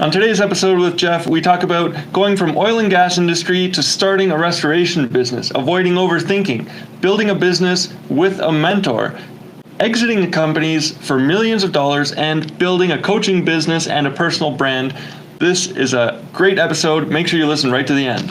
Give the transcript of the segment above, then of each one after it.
On today's episode with Jeff, we talk about going from oil and gas industry to starting a restoration business, avoiding overthinking, building a business with a mentor, exiting companies for millions of dollars, and building a coaching business and a personal brand. This is a great episode. Make sure you listen right to the end.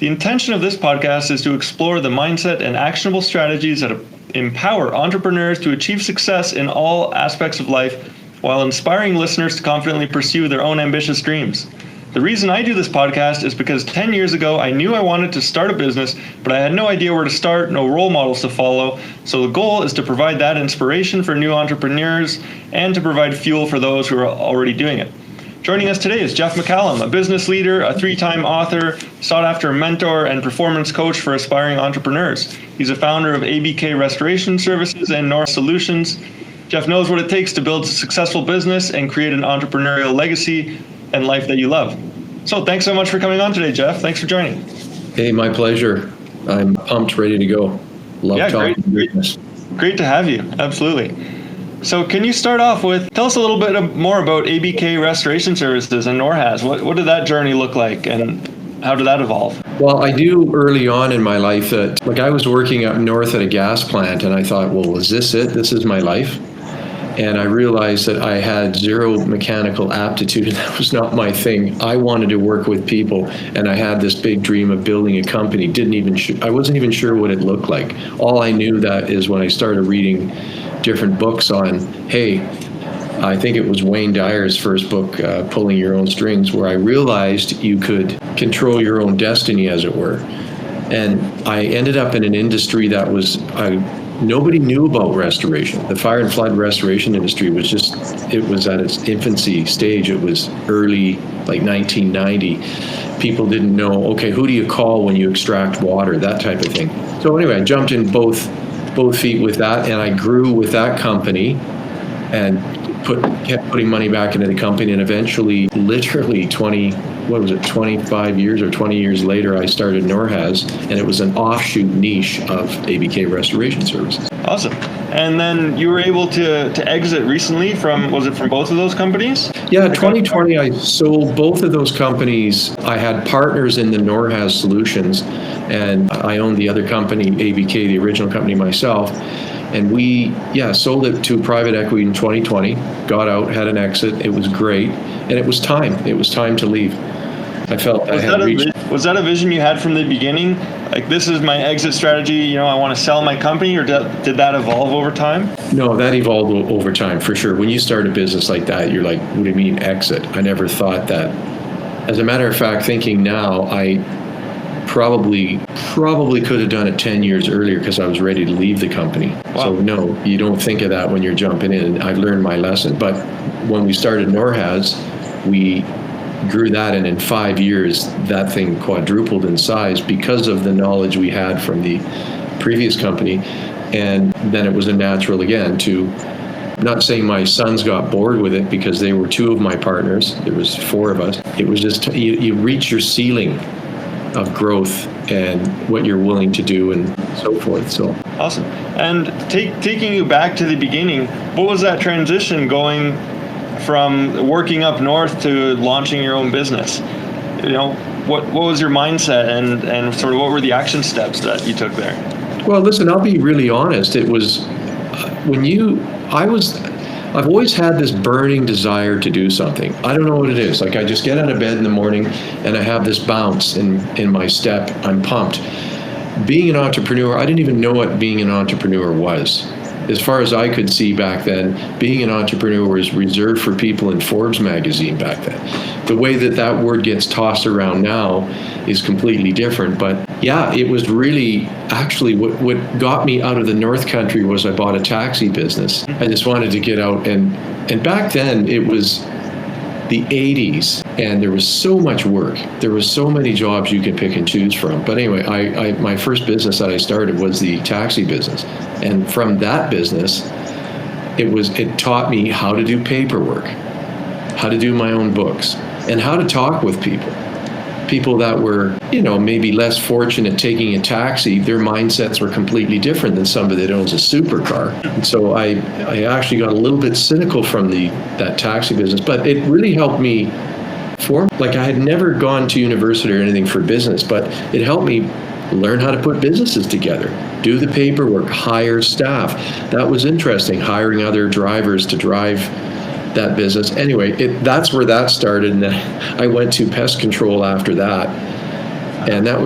The intention of this podcast is to explore the mindset and actionable strategies that empower entrepreneurs to achieve success in all aspects of life while inspiring listeners to confidently pursue their own ambitious dreams. The reason I do this podcast is because 10 years ago, I knew I wanted to start a business, but I had no idea where to start, no role models to follow. So the goal is to provide that inspiration for new entrepreneurs and to provide fuel for those who are already doing it. Joining us today is Jeff McCallum, a business leader, a 3-time author, sought-after mentor, and performance coach for aspiring entrepreneurs. He's a founder of ABK Restoration Services and North Solutions. Jeff knows what it takes to build a successful business and create an entrepreneurial legacy and life that you love. So thanks so much for coming on today, Jeff. Thanks for joining. Hey, my pleasure. I'm pumped, ready to go. Love talking business. Great to have you. Absolutely. So can you start off with, tell us a little bit more about ABK Restoration Services and NORHAS. What did that journey look like and how did that evolve? Well, I knew early on in my life that, I was working up north at a gas plant and I thought, well, is this it? This is my life? And I realized that I had zero mechanical aptitude and that was not my thing. I wanted to work with people and I had this big dream of building a company. I wasn't even sure what it looked like. All I knew that is when I started reading different books on, I think it was Wayne Dyer's first book, Pulling Your Own Strings, where I realized you could control your own destiny, as it were. And I ended up in an industry that was, nobody knew about restoration. The fire and flood restoration industry was it was at its infancy stage. It was early, like 1990. People didn't know, okay, who do you call when you extract water, that type of thing. So anyway, I jumped in both feet with that, and I grew with that company and kept putting money back into the company, and eventually, literally 25 years or 20 years later, I started NORHAS, and it was an offshoot niche of ABK Restoration Services. Awesome. And then you were able to exit recently from both of those companies? Yeah, 2020, I sold both of those companies. I had partners in the NORHAS Solutions, and I owned the other company, ABK, the original company, myself. And we, sold it to private equity in 2020, got out, had an exit. It was great. And it was time. It was time to leave. I felt Was that a vision you had from the beginning? Like, this is my exit strategy, I want to sell my company, or did that evolve over time? No, that evolved over time, for sure. When you start a business like that, you're like, what do you mean exit? I never thought that. As a matter of fact, thinking now, I probably could have done it 10 years earlier because I was ready to leave the company. Wow. So no, you don't think of that when you're jumping in. And I've learned my lesson. But when we started NORHAS, we grew that, and in 5 years, that thing quadrupled in size because of the knowledge we had from the previous company. And then it was a natural again to, not saying my sons got bored with it because they were 2 of my partners. There was 4 of us. It was just, you reach your ceiling of growth and what you're willing to do and so forth. So awesome. And taking you back to the beginning, what was that transition going from working up north to launching your own business? What was your mindset and sort of what were the action steps that you took there? Well, listen, I'll be really honest. It was I've always had this burning desire to do something. I don't know what it is. Like, I just get out of bed in the morning and I have this bounce in my step. I'm pumped. Being an entrepreneur, I didn't even know what being an entrepreneur was. As far as I could see back then, being an entrepreneur was reserved for people in Forbes magazine back then. The way that word gets tossed around now is completely different. But yeah, it was really, actually, what got me out of the North Country was I bought a taxi business. I just wanted to get out, and back then it was the 80s, and there was so much work. There was so many jobs you could pick and choose from. But anyway, my first business that I started was the taxi business. And from that business, it taught me how to do paperwork, how to do my own books, and how to talk with people. People that were, maybe less fortunate taking a taxi, their mindsets were completely different than somebody that owns a supercar. And so I actually got a little bit cynical from that taxi business, but it really helped me like I had never gone to university or anything for business, but it helped me learn how to put businesses together, do the paperwork, hire staff. That was interesting, hiring other drivers to drive that business. Anyway, that's where that started, and then I went to pest control after that, and that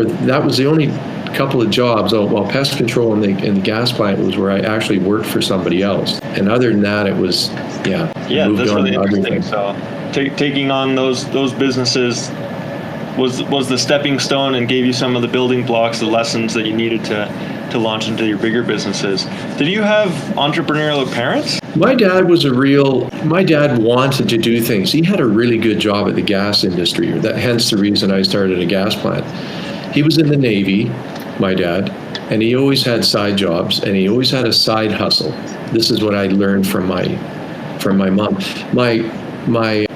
was the only couple of jobs. Well, pest control in the gas plant was where I actually worked for somebody else, and other than that, it was that's really interesting. So taking on those businesses was the stepping stone and gave you some of the building blocks, the lessons that you needed to launch into your bigger businesses. Did you have entrepreneurial parents? My dad wanted to do things. He had a really good job at the gas industry, hence the reason I started a gas plant. He was in the Navy, my dad, and he always had side jobs, and he always had a side hustle. This is what I learned from my mom. My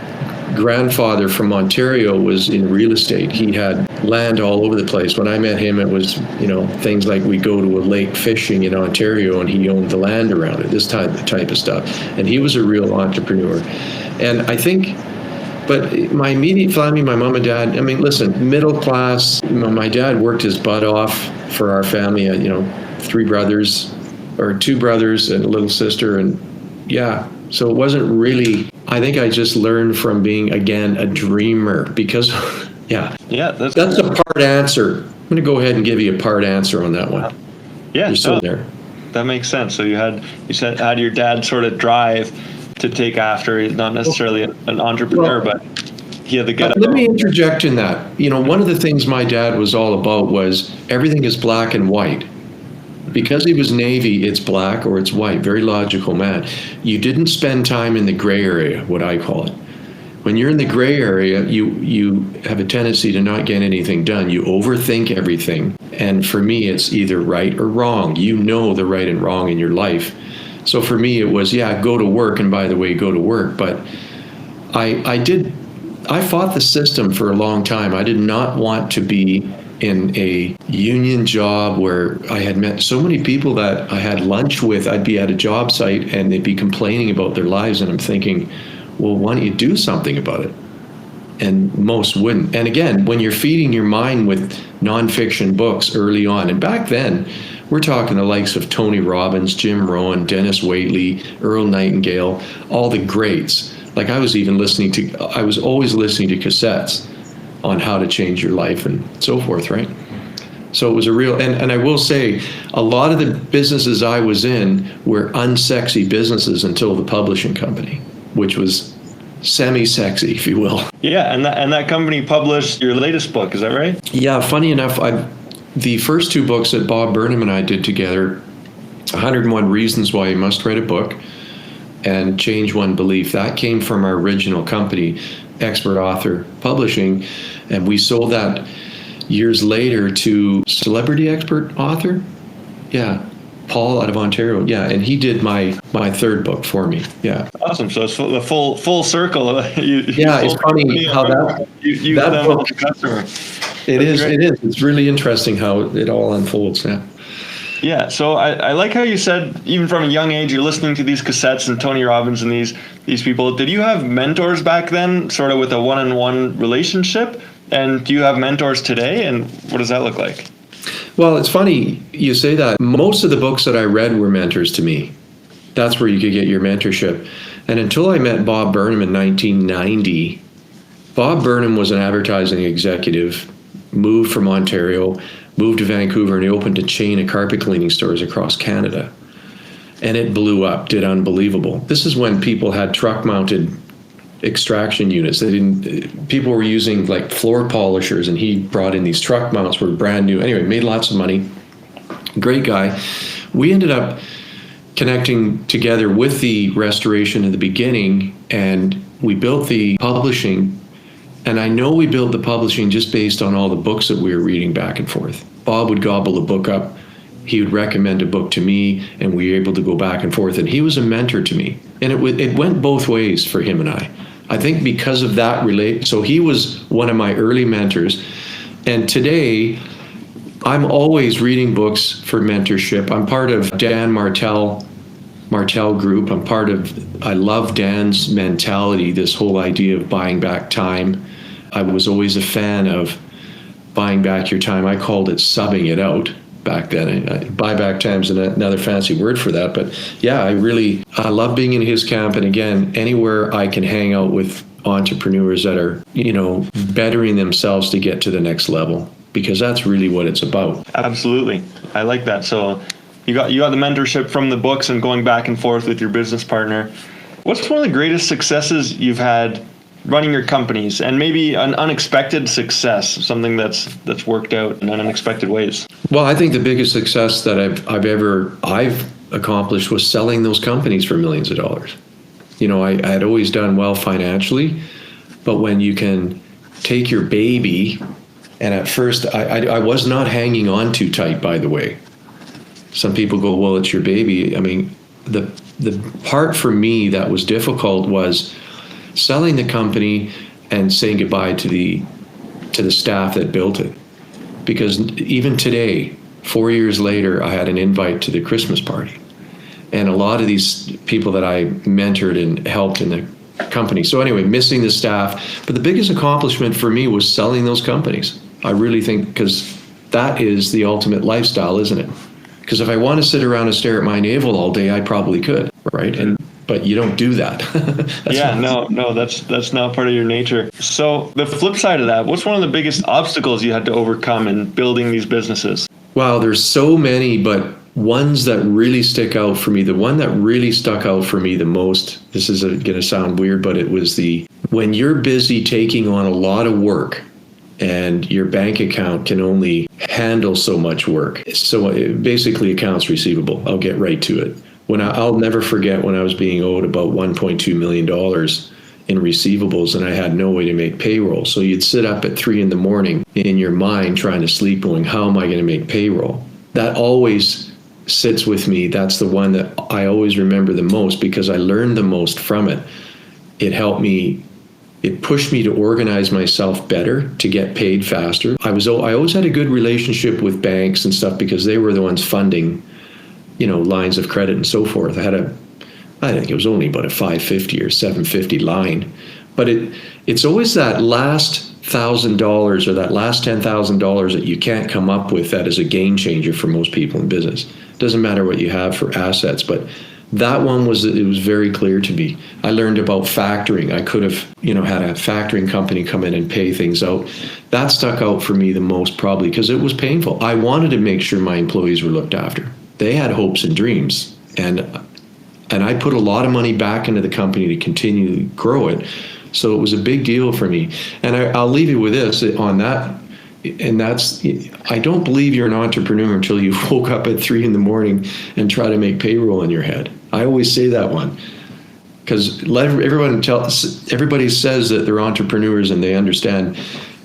grandfather from Ontario was in real estate. He had land all over the place. When I met him, it was, things like we go to a lake fishing in Ontario and he owned the land around it, this type of stuff. And he was a real entrepreneur. And I think, but my immediate family, my mom and dad, listen, middle class, my dad worked his butt off for our family, 2 brothers and a little sister. And so it wasn't really, I think I just learned from being, again, a dreamer because, that's a part answer. I'm going to go ahead and give you a part answer on that one. Yeah, you're still there. That makes sense. So you had your dad sort of drive to take after. He's not necessarily an entrepreneur, but he had the good. Let me interject in that. One of the things my dad was all about was everything is black and white. Because he was Navy, it's black or it's white. Very logical man. You didn't spend time in the gray area, what I call it. When you're in the gray area, you have a tendency to not get anything done. You overthink everything. And for me, it's either right or wrong. The right and wrong in your life. So for me, it was, go to work. And by the way, go to work. But I fought the system for a long time. I did not want to be in a union job where I had met so many people that I had lunch with. I'd be at a job site and they'd be complaining about their lives. And I'm thinking, well, why don't you do something about it? And most wouldn't. And again, when you're feeding your mind with nonfiction books early on, and back then, we're talking the likes of Tony Robbins, Jim Rohn, Dennis Waitley, Earl Nightingale, all the greats. Like I was always listening to cassettes on how to change your life and so forth, right? So it was a real, and I will say, a lot of the businesses I was in were unsexy businesses until the publishing company, which was semi-sexy, if you will. Yeah, and that company published your latest book, is that right? Yeah, funny enough, the first 2 books that Bob Burnham and I did together, 101 Reasons Why You Must Write a Book, and Change One Belief, that came from our original company, Expert Author Publishing, and we sold that years later to Celebrity Expert Author. Yeah, Paul out of Ontario. Yeah, and he did my 3rd book for me. Yeah. Awesome. So it's the full circle. It's funny how that book, customer. It is. It's really interesting how it all unfolds now. Yeah, so I like how you said, even from a young age, you're listening to these cassettes and Tony Robbins and these people. Did you have mentors back then, sort of with a one-on-one relationship? And do you have mentors today? And what does that look like? Well, it's funny you say that. Most of the books that I read were mentors to me. That's where you could get your mentorship. And until I met Bob Burnham in 1990, Bob Burnham was an advertising executive, moved from Ontario, moved to Vancouver, and he opened a chain of carpet cleaning stores across Canada. And it blew up, did unbelievable. This is when people had truck-mounted extraction units. People were using like floor polishers, and he brought in these truck mounts, were brand new. Anyway, made lots of money. Great guy. We ended up connecting together with the restoration in the beginning, and we built the publishing. And I know we built the publishing just based on all the books that we were reading back and forth. Bob would gobble a book up. He would recommend a book to me, and we were able to go back and forth. And he was a mentor to me. And it went both ways for him and I. I think because of that so he was one of my early mentors. And today, I'm always reading books for mentorship. I'm part of Dan Martell group. I love Dan's mentality, this whole idea of buying back time. I was always a fan of buying back your time. I called it subbing it out back then. Buyback time's another fancy word for that. But yeah, I love being in his camp. And again, anywhere I can hang out with entrepreneurs that are, bettering themselves to get to the next level, because that's really what it's about. Absolutely. I like that. So you got the mentorship from the books and going back and forth with your business partner. What's one of the greatest successes you've had running your companies, and maybe an unexpected success, something that's worked out in unexpected ways? Well, I think the biggest success that I've accomplished was selling those companies for millions of dollars. I had always done well financially, but when you can take your baby, and at first I was not hanging on too tight, by the way. Some people go, well, it's your baby. I mean, the part for me that was difficult was selling the company and saying goodbye to the staff that built it. Because even today, 4 years later, I had an invite to the Christmas party. And a lot of these people that I mentored and helped in the company. So anyway, missing the staff. But the biggest accomplishment for me was selling those companies. I really think, because that is the ultimate lifestyle, isn't it? Because if I want to sit around and stare at my navel all day, I probably could, right? But you don't do that. That's not part of your nature. So the flip side of that, what's one of the biggest obstacles you had to overcome in building these businesses? Wow, there's so many, but ones that really stick out for me, the one that really stuck out for me the most, this is going to sound weird, but it was when you're busy taking on a lot of work and your bank account can only handle so much work. So basically accounts receivable. I'll get right to it. I'll never forget when I was being owed about $1.2 million in receivables, and I had no way to make payroll. So you'd sit up at 3 a.m. in your mind trying to sleep, going, how am I going to make payroll? That always sits with me. That's the one that I always remember the most, because I learned the most from it. It helped me. It pushed me to organize myself better, to get paid faster. I always had a good relationship with banks and stuff, because they were the ones funding lines of credit and so forth. I think it was only about a $550 or $750 line, but it's always that last $1,000 or that last $10,000 that you can't come up with that is a game changer for most people in business. It doesn't matter what you have for assets, but that one was very clear to me. I learned about factoring. I could have, had a factoring company come in and pay things out. That stuck out for me the most, probably because it was painful. I wanted to make sure my employees were looked after. They had hopes and dreams, and I put a lot of money back into the company to continue to grow it. So it was a big deal for me. And I'll leave you with this on that. And that's, I don't believe you're an entrepreneur until you woke up at 3 a.m. and try to make payroll in your head. I always say that one, because everybody says that they're entrepreneurs and they understand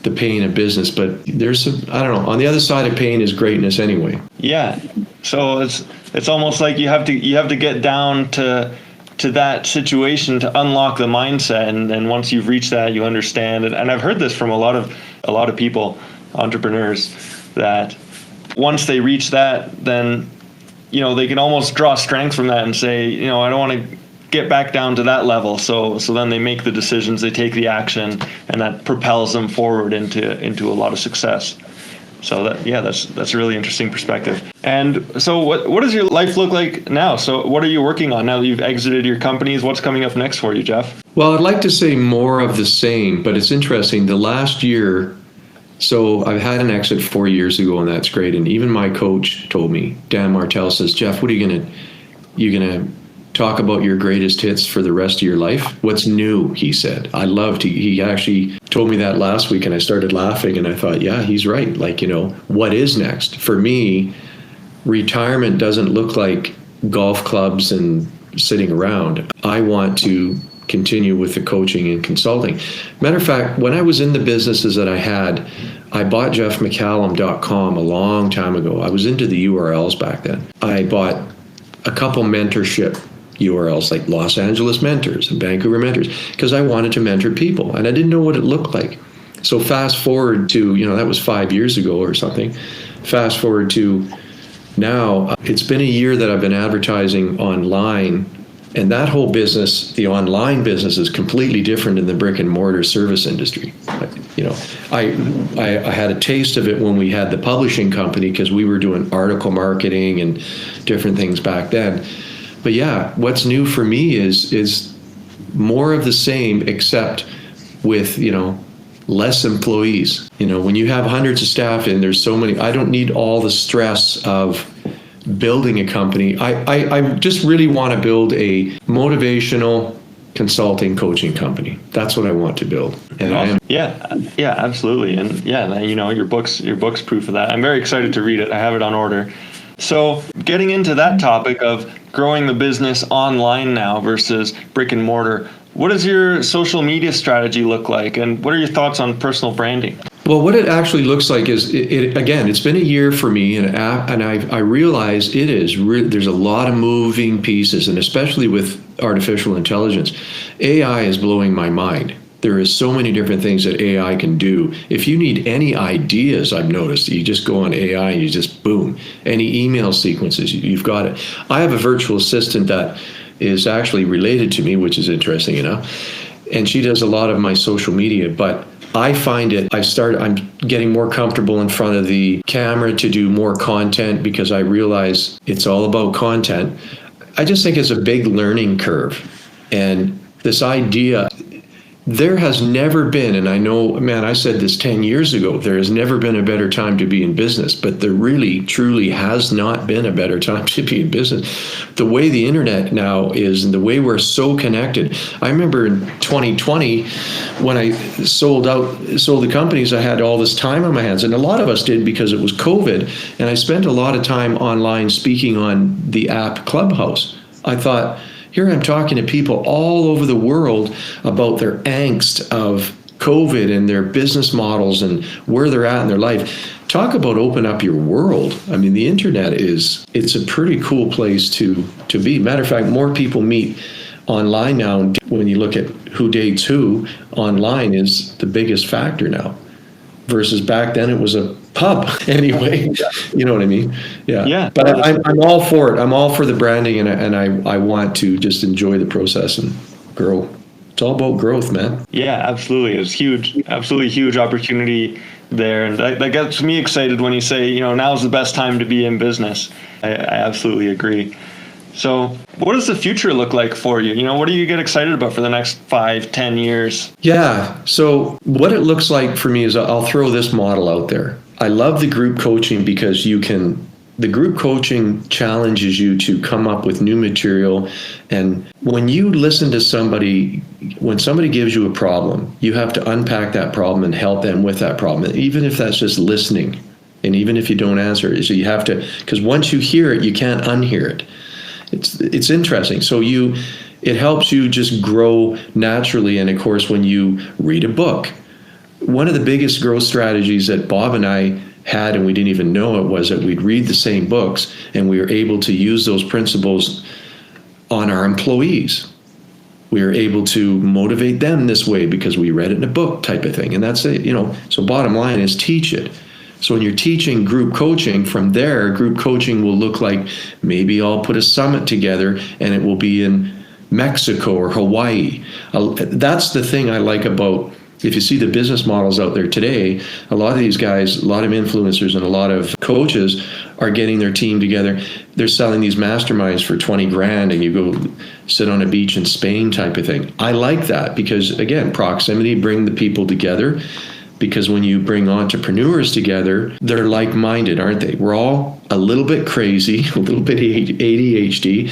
the pain of business, but there's I don't know, on the other side of pain is greatness anyway. Yeah. So it's almost like you have to get down to that situation to unlock the mindset, and once you've reached that, you understand it. And I've heard this from a lot of people, entrepreneurs, that once they reach that, then they can almost draw strength from that and say, I don't want to get back down to that level. So then they make the decisions, they take the action, and that propels them forward into a lot of success. So that's a really interesting perspective. And so what does your life look like now? So what are you working on now that you've exited your companies? What's coming up next for you, Jeff? Well, I'd like to say more of the same, but it's interesting. The last year, so I've had an exit 4 years ago, and that's great. And even my coach told me, Dan Martell says, Jeff, what are you gonna talk about your greatest hits for the rest of your life? What's new? He said. He actually told me that last week, and I started laughing, and I thought, yeah, he's right. What is next? For me, retirement doesn't look like golf clubs and sitting around. I want to continue with the coaching and consulting. Matter of fact, when I was in the businesses that I had, I bought jeffmccallum.com a long time ago. I was into the URLs back then. I bought a couple mentorship URLs like Los Angeles Mentors and Vancouver Mentors, because I wanted to mentor people and I didn't know what it looked like. So fast forward to, that was 5 years ago or something. Fast forward to now, it's been a year that I've been advertising online, and that whole business, the online business, is completely different in the brick and mortar service industry. You know, I had a taste of it when we had the publishing company because we were doing article marketing and different things back then. But yeah, what's new for me is more of the same, except with, you know, less employees. You know, when you have hundreds of staff in, there's so many, I don't need all the stress of building a company. I just really want to build a motivational consulting coaching company. That's what I want to build. And awesome. Yeah, absolutely. And yeah, you know, your book's proof of that. I'm very excited to read it. I have it on order. So getting into that topic of growing the business online now versus brick and mortar, what does your social media strategy look like? And what are your thoughts on personal branding? Well, what it actually looks like is, again, it's been a year for me, and I realize there's a lot of moving pieces, and especially with artificial intelligence. AI is blowing my mind. There is so many different things that AI can do. If you need any ideas, I've noticed, you just go on AI and you just boom, any email sequences, you've got it. I have a virtual assistant that is actually related to me, which is interesting enough, and she does a lot of my social media, but I find I'm getting more comfortable in front of the camera to do more content because I realize it's all about content. I just think it's a big learning curve. And this idea, there has never been, and I know, man, I said this 10 years ago, there has never been a better time to be in business, but there really, truly has not been a better time to be in business. The way the internet now is and the way we're so connected. I remember in 2020, when I sold the companies, I had all this time on my hands, and a lot of us did because it was COVID, and I spent a lot of time online speaking on the app Clubhouse. I thought, here I'm talking to people all over the world about their angst of COVID and their business models and where they're at in their life. Talk about open up your world. I mean, the internet it's a pretty cool place to be. Matter of fact, more people meet online now. When you look at who dates who, online is the biggest factor now. Versus back then it was a pub anyway. You know what I mean? Yeah. But I'm all for it. I'm all for the branding, and I want to just enjoy the process and grow. It's all about growth, man. Yeah, absolutely. It's huge, absolutely huge opportunity there. And that gets me excited when you say, you know, now's the best time to be in business. I absolutely agree. So what does the future look like for you? You know, what do you get excited about for the next 5-10 years? Yeah. So what it looks like for me is I'll throw this model out there. I love the group coaching because the group coaching challenges you to come up with new material. And when you listen to somebody, when somebody gives you a problem, you have to unpack that problem and help them with that problem. Even if that's just listening, and even if you don't answer it, so you have to, because once you hear it, you can't unhear it. It's interesting. So it helps you just grow naturally. And of course, when you read a book, one of the biggest growth strategies that Bob and I had, and we didn't even know it, was that we'd read the same books and we were able to use those principles on our employees. We were able to motivate them this way because we read it in a book type of thing. And that's it, you know, so bottom line is teach it. So when you're teaching group coaching, from there, group coaching will look like maybe I'll put a summit together and it will be in Mexico or Hawaii. That's the thing I like about, if you see the business models out there today, a lot of these guys, a lot of influencers and a lot of coaches are getting their team together. They're selling these masterminds for 20 grand and you go sit on a beach in Spain type of thing. I like that because, again, proximity, bring the people together. Because when you bring entrepreneurs together, they're like-minded, aren't they? We're all a little bit crazy, a little bit ADHD.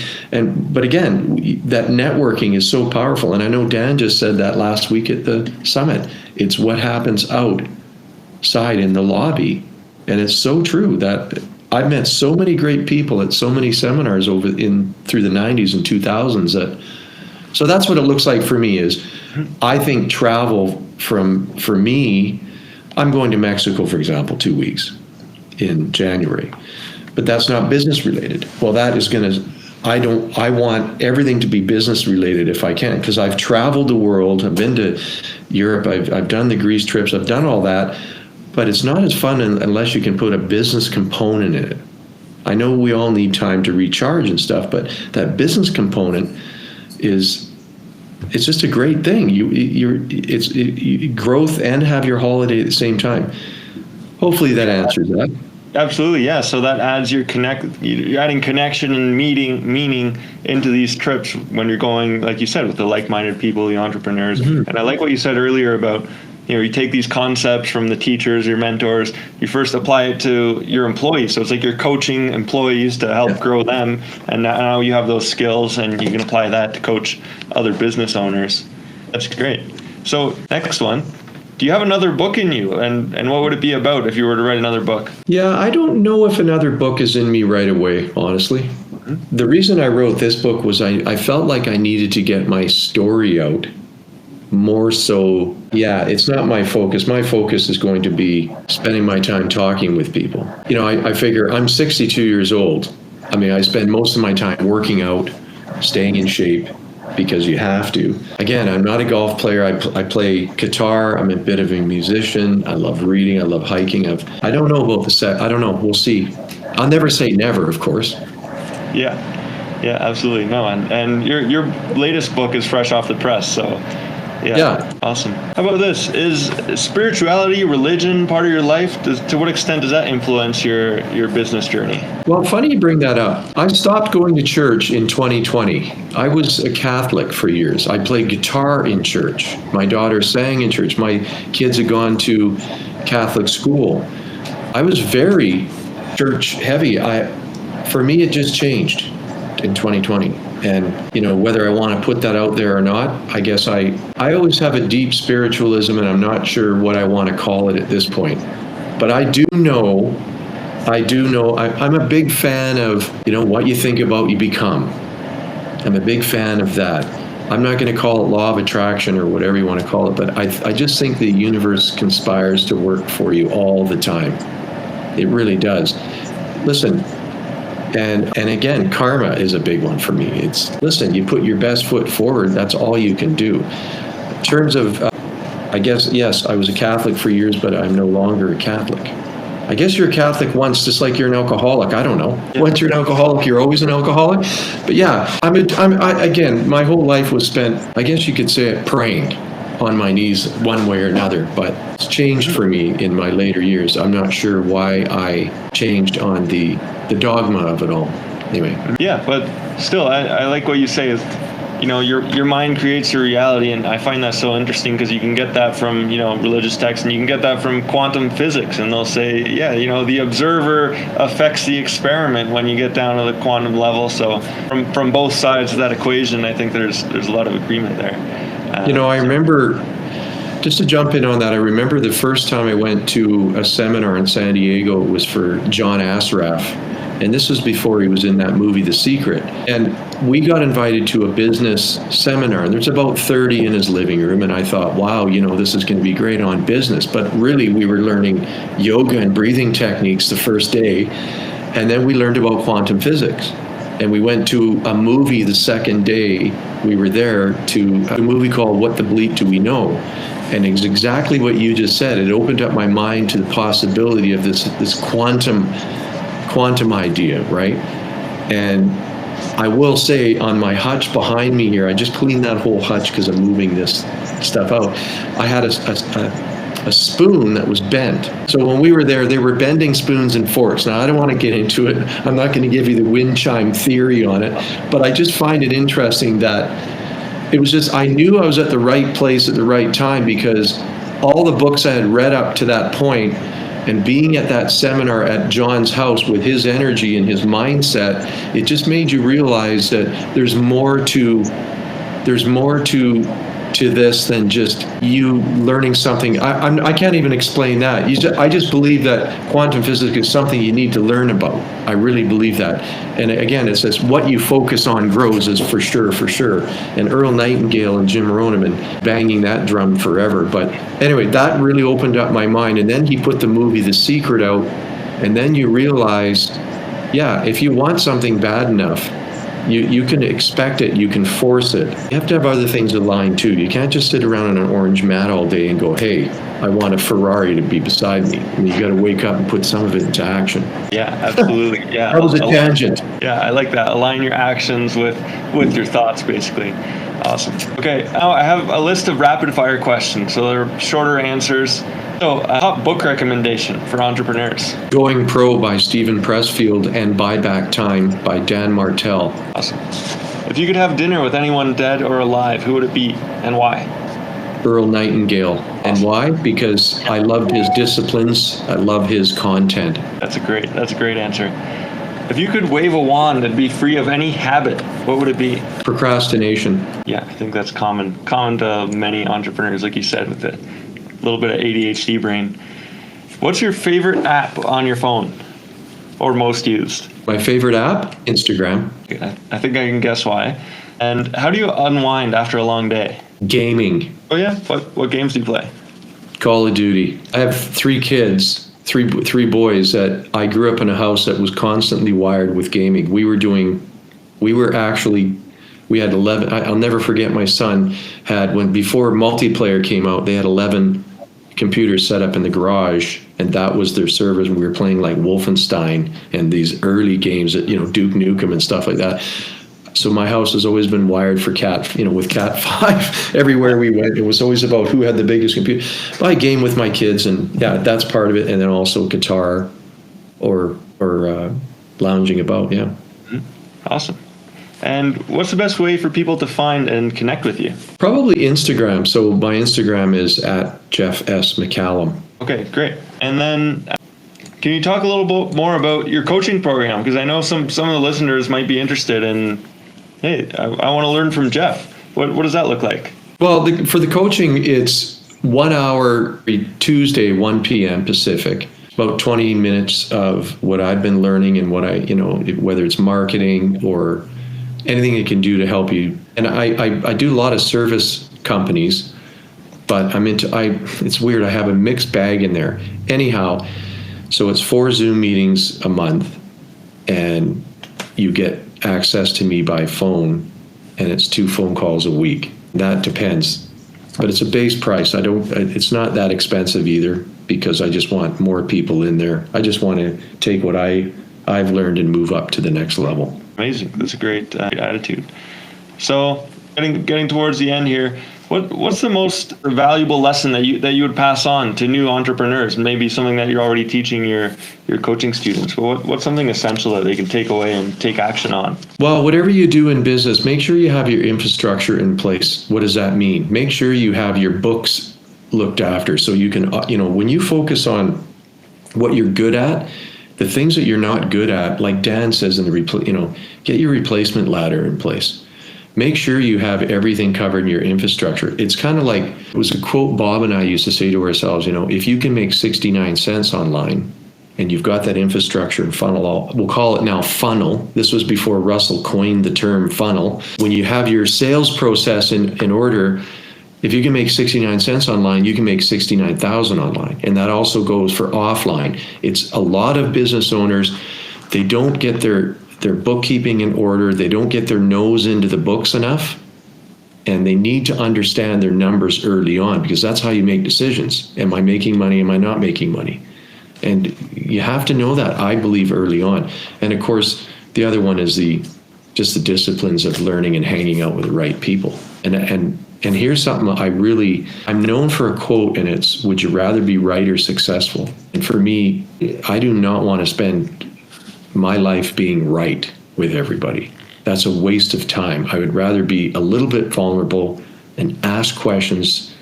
But again, that networking is so powerful. And I know Dan just said that last week at the summit. It's what happens outside in the lobby. And it's so true that I've met so many great people at so many seminars through the 90s and 2000s. So that's what it looks like for me is I think travel for me, I'm going to Mexico, for example, 2 weeks in January, but that's not business related. Well, that is I want everything to be business related if I can, because I've traveled the world. I've been to Europe. I've done the Greece trips. I've done all that, but it's not as fun unless you can put a business component in it. I know we all need time to recharge and stuff, but that business component is it's just a great thing. You growth and have your holiday at the same time. Hopefully that answers that. Absolutely, yeah. So that adds you're adding connection and meaning into these trips when you're going, like you said, with the like-minded people, the entrepreneurs. And I like what you said earlier about, you take these concepts from the teachers, your mentors, you first apply it to your employees. So it's like you're coaching employees to help grow them, and now you have those skills and you can apply that to coach other business owners. That's great. So next one. Do you have another book in you? And what would it be about if you were to write another book? Yeah, I don't know if another book is in me right away, honestly. The reason I wrote this book was I felt like I needed to get my story out more so. Yeah, it's not my focus. My focus is going to be spending my time talking with people. I figure I'm 62 years old. I mean, I spend most of my time working out, staying in shape, because you have to. Again, I'm not a golf player. I play guitar. I'm a bit of a musician. I love reading. I love hiking. I don't know about the set. I don't know. We'll see. I'll never say never, of course. Yeah, absolutely. No, and your latest book is fresh off the press, so yeah. Awesome. How about this? Is spirituality, religion part of your life? To what extent does that influence your business journey? Well, funny you bring that up. I stopped going to church in 2020. I was a Catholic for years. I played guitar in church. My daughter sang in church. My kids had gone to Catholic school. I was very church heavy. For me, it just changed in 2020. And, whether I want to put that out there or not, I guess I always have a deep spiritualism, and I'm not sure what I want to call it at this point. But I do know I'm a big fan of, what you think about, you become. I'm a big fan of that. I'm not going to call it law of attraction or whatever you want to call it, but I just think the universe conspires to work for you all the time. It really does. Listen, and again, karma is a big one for me. You put your best foot forward, that's all you can do. In terms of, I guess, yes, I was a Catholic for years, but I'm no longer a Catholic. I guess you're a Catholic once, just like you're an alcoholic. I don't know. Yeah. Once you're an alcoholic, you're always an alcoholic. But yeah, again, my whole life was spent, I guess you could say it, praying on my knees one way or another, but it's changed for me in my later years. I'm not sure why I changed on the dogma of it all. Anyway. Yeah, but still, I like what you say is, your mind creates your reality, and I find that so interesting because you can get that from, religious texts, and you can get that from quantum physics, and they'll say, the observer affects the experiment when you get down to the quantum level. So from both sides of that equation, I think there's a lot of agreement there. I remember, just to jump in on that, I remember the first time I went to a seminar in San Diego. It was for John Assaraf, and this was before he was in that movie, The Secret. And we got invited to a business seminar, and there's about 30 in his living room, and I thought, wow, this is going to be great on business. But really, we were learning yoga and breathing techniques the first day, and then we learned about quantum physics. And we went to a movie the second day we were there, to a movie called What the Bleep Do We Know? And it's exactly what you just said. It opened up my mind to the possibility of this quantum idea, right? And I will say, on my hutch behind me here, I just cleaned that whole hutch because I'm moving this stuff out. I had a spoon that was bent. So when we were there, they were bending spoons and forks. Now, I don't want to get into it. I'm not going to give you the wind chime theory on it, but I just find it interesting that it was just, I knew I was at the right place at the right time, because all the books I had read up to that point, and being at that seminar at John's house with his energy and his mindset, it just made you realize that there's more to this than just you learning something. I can't even explain that. I just believe that quantum physics is something you need to learn about. I really believe that. And again, it says what you focus on grows, is for sure. And Earl Nightingale and Jim Rohn have been banging that drum forever. But anyway, that really opened up my mind. And then he put the movie The Secret out, and then you realized, if you want something bad enough, you can expect it, you can force it. You have to have other things aligned too. You can't just sit around on an orange mat all day and go, hey, I want a Ferrari to be beside me. I mean, you got to wake up and put some of it into action. Yeah, absolutely. Yeah. That was a tangent. Yeah, I like that. Align your actions with your thoughts, basically. Awesome. Okay, now I have a list of rapid fire questions, so they're shorter answers. So, a top book recommendation for entrepreneurs. Going Pro by Stephen Pressfield and Buy Back Time by Dan Martell. Awesome. If you could have dinner with anyone dead or alive, who would it be and why? Earl Nightingale. And why? Because I loved his disciplines. I love his content. That's a great answer. If you could wave a wand and be free of any habit, what would it be? Procrastination. Yeah, I think that's common to many entrepreneurs, like you said, with a little bit of ADHD brain. What's your favorite app on your phone, or most used? My favorite app? Instagram. I think I can guess why. And how do you unwind after a long day? Gaming. Oh yeah? What games do you play? Call of Duty. I have 3 kids, three boys that I grew up in a house that was constantly wired with gaming. We had 11. I'll never forget my son had, before multiplayer came out, they had 11 computers set up in the garage, and that was their servers. And we were playing like Wolfenstein and these early games that, Duke Nukem and stuff like that. So my house has always been wired for with Cat 5 everywhere we went. It was always about who had the biggest computer. But I game with my kids, and yeah, that's part of it. And then also guitar or lounging about. Yeah. Awesome. And what's the best way for people to find and connect with you? Probably Instagram. So my Instagram is at Jeff S. McCallum. Okay, great. And then can you talk a little bit more about your coaching program? Because I know some of the listeners might be interested in, hey, I want to learn from Jeff. What does that look like? Well, for the coaching, it's 1 hour Tuesday, 1 p.m. Pacific. About 20 minutes of what I've been learning and what whether it's marketing or anything it can do to help you. And I do a lot of service companies, but it's weird. I have a mixed bag in there. Anyhow, so it's 4 Zoom meetings a month, and you get access to me by phone, and it's 2 phone calls a week. That depends, but it's a base price. It's not that expensive either, because I just want more people in there. I just want to take what I've learned and move up to the next level. Amazing. That's a great attitude. So getting towards the end here, what's the most valuable lesson that you would pass on to new entrepreneurs? Maybe something that you're already teaching your coaching students. But what's something essential that they can take away and take action on? Well, whatever you do in business, make sure you have your infrastructure in place. What does that mean? Make sure you have your books looked after, so you can, when you focus on what you're good at, the things that you're not good at, like Dan says get your replacement ladder in place. Make sure you have everything covered in your infrastructure. It's kind of like, it was a quote Bob and I used to say to ourselves, if you can make 69 cents online and you've got that infrastructure and funnel, we'll call it now funnel. This was before Russell coined the term funnel. When you have your sales process in order, if you can make 69 cents online, you can make 69,000 online. And that also goes for offline. It's a lot of business owners, they don't get their bookkeeping in order. They don't get their nose into the books enough. And they need to understand their numbers early on, because that's how you make decisions. Am I making money? Am I not making money? And you have to know that, I believe, early on. And of course, the other one is just the disciplines of learning and hanging out with the right people. And here's something I'm known for a quote, and it's, would you rather be right or successful? And for me, I do not want to spend my life being right with everybody. That's a waste of time. I would rather be a little bit vulnerable and ask questions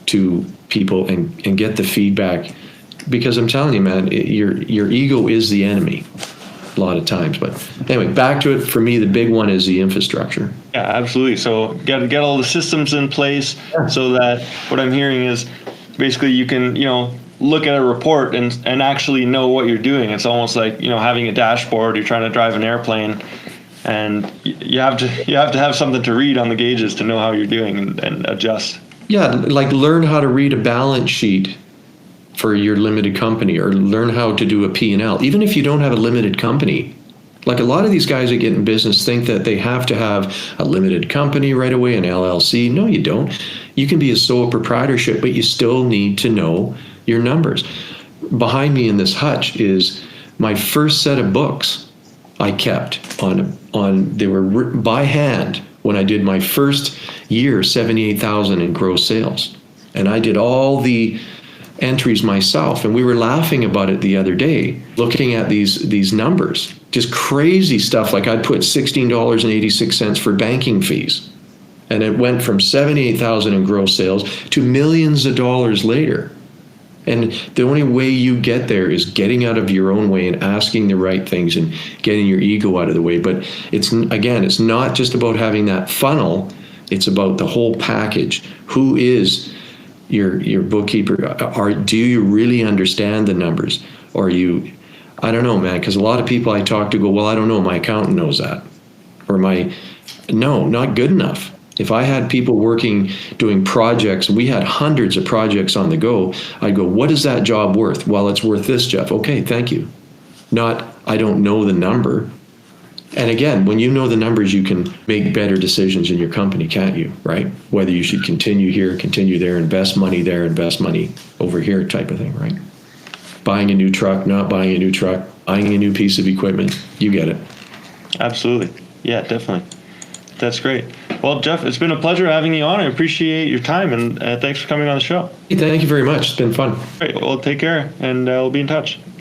to people and get the feedback, because I'm telling you, man, your ego is the enemy a lot of times. But anyway, back to it. For me, the big one is the infrastructure. Yeah, absolutely. So get all the systems in place, so that what I'm hearing is basically you can, look at a report and actually know what you're doing. It's almost like, having a dashboard. You're trying to drive an airplane, and you have to have something to read on the gauges to know how you're doing and adjust. Yeah, like learn how to read a balance sheet for your limited company, or learn how to do a P&L. Even if you don't have a limited company, like a lot of these guys that get in business think that they have to have a limited company right away, an LLC. No, you don't. You can be a sole proprietorship, but you still need to know your numbers. Behind me in this hutch is my first set of books I kept they were by hand, when I did my first year, 78,000 in gross sales. And I did all the entries myself, and we were laughing about it the other day, looking at these numbers, just crazy stuff. Like I'd put $16.86 for banking fees, and it went from 78,000 in gross sales to millions of dollars later. And the only way you get there is getting out of your own way and asking the right things and getting your ego out of the way. But it's not just about having that funnel, it's about the whole package. Who is your bookkeeper? Do you really understand the numbers? Or I don't know, man, because a lot of people I talk to go, well, I don't know, my accountant knows that. Or no, not good enough. If I had people doing projects, we had hundreds of projects on the go, I'd go, what is that job worth? Well, it's worth this, Jeff. Okay, thank you. Not, I don't know the number. And again, when you know the numbers, you can make better decisions in your company, can't you? Right? Whether you should continue here, continue there, invest money there, invest money over here type of thing, right? Buying a new truck, not buying a new truck, buying a new piece of equipment. You get it. Absolutely. Yeah, definitely. That's great. Well, Jeff, it's been a pleasure having you on. I appreciate your time, and thanks for coming on the show. Hey, thank you very much. It's been fun. Great. Well, take care, and we'll be in touch.